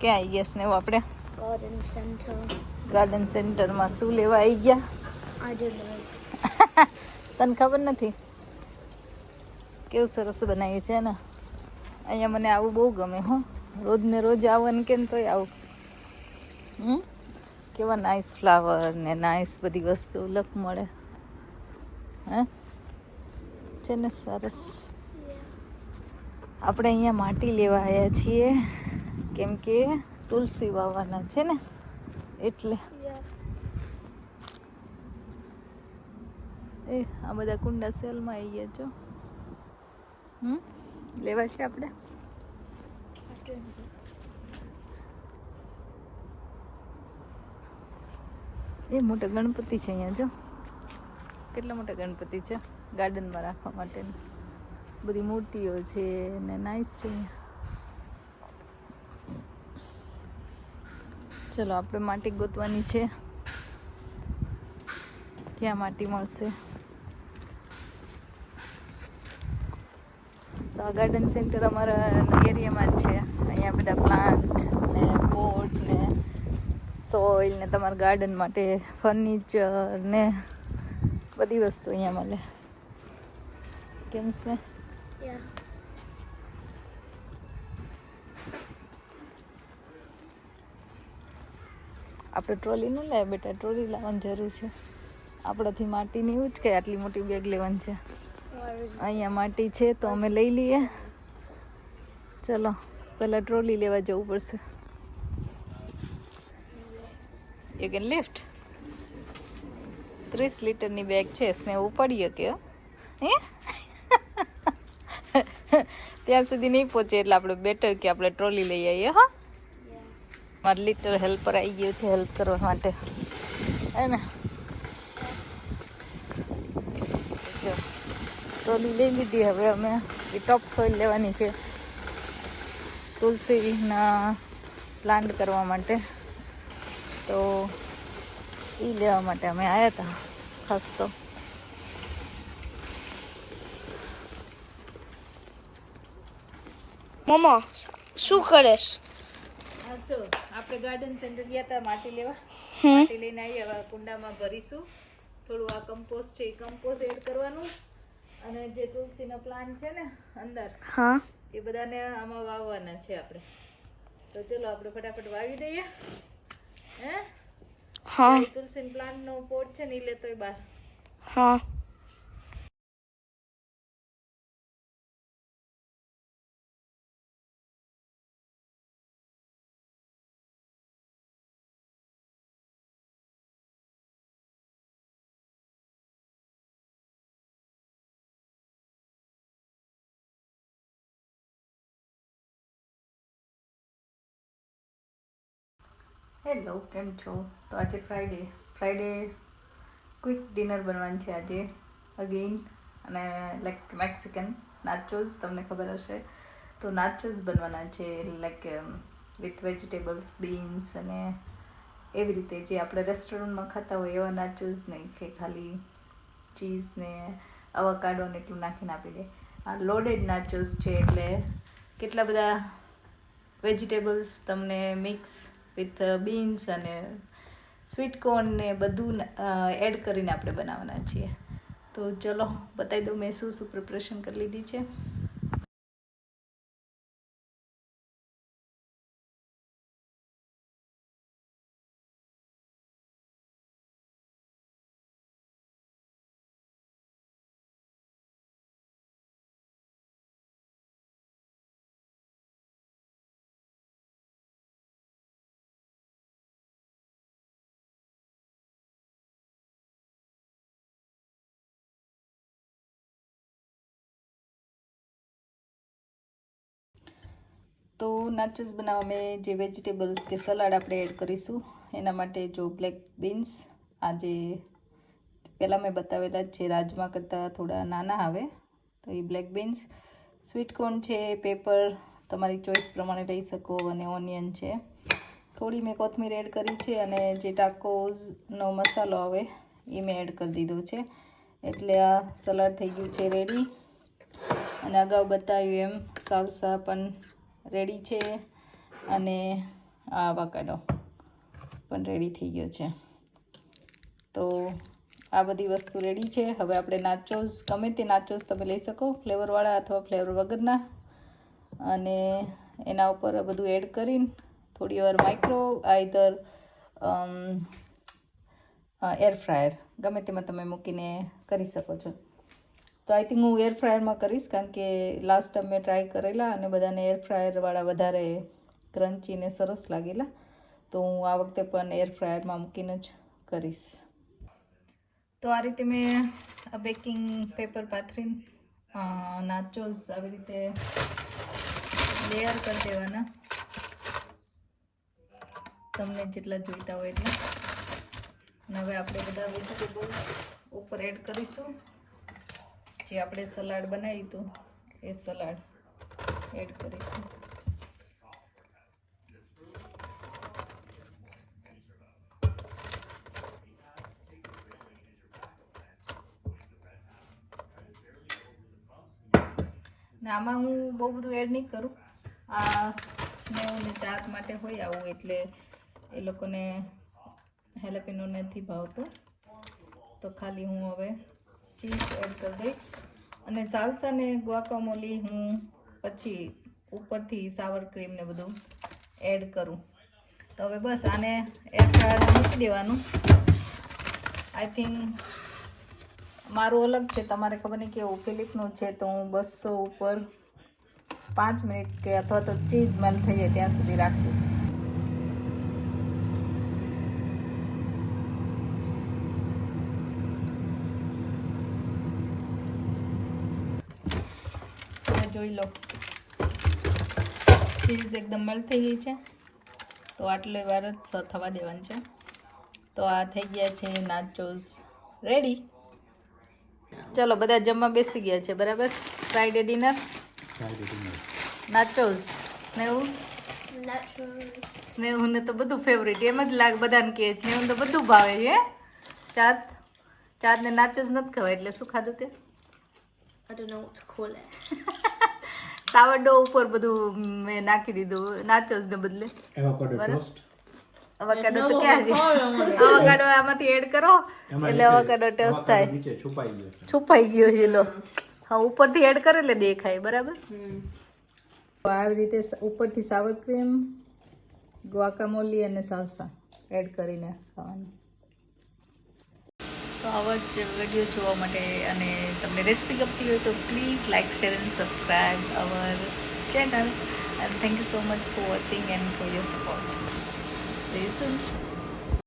ક્યાં આવી ગયા સ્નેહ આપણે? ગાર્ડન સેન્ટરમાં શું લેવા આવી ગયા? તને ખબર નથી? કેવું સરસ બનાવ્યું છે ને. અહીંયા મને આવું બહુ ગમે હો. રોજ ને રોજ આવવાનું કે તોય આવું. કેવા નાઇસ ફ્લાવર ને નાઇસ બધી વસ્તુ લક મળે. હે છે ને સરસ. આપણે અહીંયા માટી લેવા આવ્યા છીએ કેમ કે તુલસી વાવવાના છે ને એટલે. એ આ બધા કુંડા સેલમાં આવી ગયા છો. લેવા છે આપણે? એ મોટા ગણપતિ છે અહીંયા જો. કેટલા મોટા ગણપતિ છે ગાર્ડનમાં રાખવા માટેની. બધી મૂર્તિઓ છે ને નાઇસ છે અહીંયા. ચલો આપણે માટી ગોતવાની છે. ક્યાં માટી મળશે? તો આ ગાર્ડન સેન્ટર અમારા એરિયામાં જ છે. અહીંયા બધા પ્લાન્ટ ને પોટ ને સોઇલ ને તમારા ગાર્ડન માટે ફર્નિચર ને બધી વસ્તુ અહીંયા મળે. કેમ છે? આપણે ટ્રોલી ન લાવે બેટા, ટ્રોલી લાવવાની જરૂર છે. આપણાથી માટી નહીં ઉચકે, આટલી મોટી બેગ લેવાની છે. અહીંયા માટી છે તો અમે લઈ લઈએ. ચલો પહેલાં ટ્રોલી લેવા જવું પડશે. You can lift. 30 લીટરની બેગ છે. સ્નેહ ઉપાડીએ કે હે ત્યાં સુધી નહીં પહોંચે એટલે આપણે બેટર કે આપણે ટ્રોલી લઈ આવીએ. હા, મારા લિટલ હેલ્પર આવી ગયો છે હેલ્પ કરવા માટે, હે ને? ટ્રોલી લઈ લીધી. હવે અમે એ ટોપ સોઇલ લેવાની છે તુલસીના પ્લાન્ટ કરવા માટે, તો એ લેવા માટે અમે આવ્યા હતા ખાસ. તો મમ્મા શું કરેશ? આપણે ગાર્ડન સેન્ટર ગયા હતા માટી લેવા. માટી લઈને આવી. હવે કુંડામાં ભરીશું. થોડું આ કમ્પોસ્ટ છે એ કમ્પોસ્ટ એડ કરવાનું, અને જે તુલસીના પ્લાન્ટ છે ને અંદર, હા, એ બધાને આમાં વાવવાના છે આપણે. તો ચલો આપણે ફટાફટ વાવી દઈએ. હે? હા. તુલસી પ્લાન્ટનો પોટ છે ને એ લેતોય બહાર. હા. હેલો, કેમ છો? તો આજે ફ્રાઈડે ક્વિક ડિનર બનવાનું છે આજે અગેઇન, અને લાઈક મેક્સિકન નાચોસ. તમને ખબર હશે તો નાચોસ બનવાના છે, લાઈક વિથ વેજીટેબલ્સ, બીન્સ અને એવી રીતે જે આપણે રેસ્ટોરન્ટમાં ખાતા હોય એવા નાચોસ નહીં કે ખાલી ચીઝ ને અવાકાડો ને એટલું નાખીને આપી દે. આ લોડેડ નાચોસ છે એટલે કેટલા બધા વેજીટેબલ્સ તમને મિક્સ વિથ બીન્સ અને સ્વીટ કોર્ન ને બધું એડ કરીને આપણે બનાવવાના છીએ. તો ચલો બતાવી દઉં મેં શું પ્રિપરેશન કરી લીધી છે. તો નાચોસ બનાવવા મેં જે વેજીટેબલ્સ કે સલાડ આપણે એડ કરીશું એના માટે જો બ્લેક બીન્સ, આજે પહેલાં મેં બતાવેલા છે રાજમા કરતાં થોડા નાના આવે તો એ બ્લેક બીન્સ, સ્વીટ કોર્ન છે, પેપર તમારી ચોઈસ પ્રમાણે લઈ શકો, અને ઓનિયન છે. થોડી મેં કોથમીર એડ કરી છે, અને જે ટાકોઝનો મસાલો આવે એ મેં એડ કરી દીધો છે. એટલે આ સલાડ થઈ ગયું છે રેડી. અને અગાઉ બતાવ્યું એમ સાલસા પણ રેડી છે, અને આ avocado પણ રેડી થઈ ગયો છે. તો આ બધી વસ્તુ રેડી છે. હવે આપણે નાચોસ, ગમે તે નાચોસ તમે લઈ શકો, ફ્લેવરવાળા અથવા ફ્લેવર વગરના, અને એના ઉપર બધું એડ કરીને થોડી વાર આઈધર એર ફ્રાયર ગમે તેમાં તમે મૂકીને કરી શકો છો. તો આઈ થિંક હું એર ફ્રાયરમાં કરીશ, કારણ કે લાસ્ટ ટાઈમ મેં ટ્રાય કરેલા અને બધાને એર ફ્રાયરવાળા વધારે ક્રન્ચી ને સરસ લાગેલા. તો હું આ વખતે પણ એર ફ્રાયરમાં મૂકીને જ કરીશ. તો આ રીતે મેં બેકિંગ પેપર પાથરીને નાચોસ આવી રીતે લેયર કરી દેવાના, તમને જેટલા જોઈતા હોય એટલા. અને હવે આપણે બધા વેજીટેબલ્સ ઉપર એડ કરીશું. જે આપણે સલાડ બનાવ્યું હતું એ સલાડ એડ કરીશું. ને આમાં હું બહુ બધું એડ નહીં કરું. આ સ્નેહને ચાટ માટે હોય આવું, એટલે એ લોકોને હેલેપિનો નથી ભાવતો. તો ખાલી હું હવે ચીઝ એડ કરી દઈશ. અને સાલ્સા ને ગ્વાકામોલી હું પછી ઉપરથી સાવર ક્રીમ ને બધું એડ કરું. તો હવે બસ આને એર ફ્રાયરમાં મૂકી દેવાનું. આઈ થિંક મારું અલગ છે, તમારે ખબર નહીં કેવું ફિલિપનું છે. તો હું 200 ઉપર 5 મિનિટ કે અથવા તો ચીઝ મેલ્ટ થઈ જાય ત્યાં સુધી રાખીશ. તમે જોઈ લો ચીઝ એકદમ મેલ્ટ થઈ ગઈ છે. તો આટલી વાર જ થવા દેવાની છે. તો આ થઈ ગયા છે નાચોસ રેડી. ચલો બધા જમવા બેસી ગયા છે, બરાબર. Friday dinner nachos. સ્નેહુને તો બધું ફેવરેટ, એમ જ લાગ બધાને કહે. સ્નેહુને તો બધું ભાવે છે. ચાંદને નાચોસ નથી ખવાય, એટલે શું ખાધું તે? I don't know what to call it. સાવરડો ઉપર બધું મેં નાખી દીધું નાચોસ ને બદલે. અવાકાડો તો ક્યાં છે? અવાકાડો આમાંથી એડ કરો એટલે અવાકાડો ટોસ્ટ થાય. છુપાઈ ગયો છે લો. હા, ઉપરથી એડ કરે એટલે દેખાય, બરાબર. આવી રીતે ઉપરથી સાવર ક્રીમ, ગ્વાકામોલી અને સાલ્સા એડ કરીને ખાવાનું. તો આવા જ વિડીયો જોવા માટે અને તમને રેસીપી ગમતી હોય તો please like, share and subscribe our channel. And thank you so much for watching and for your support. See you soon.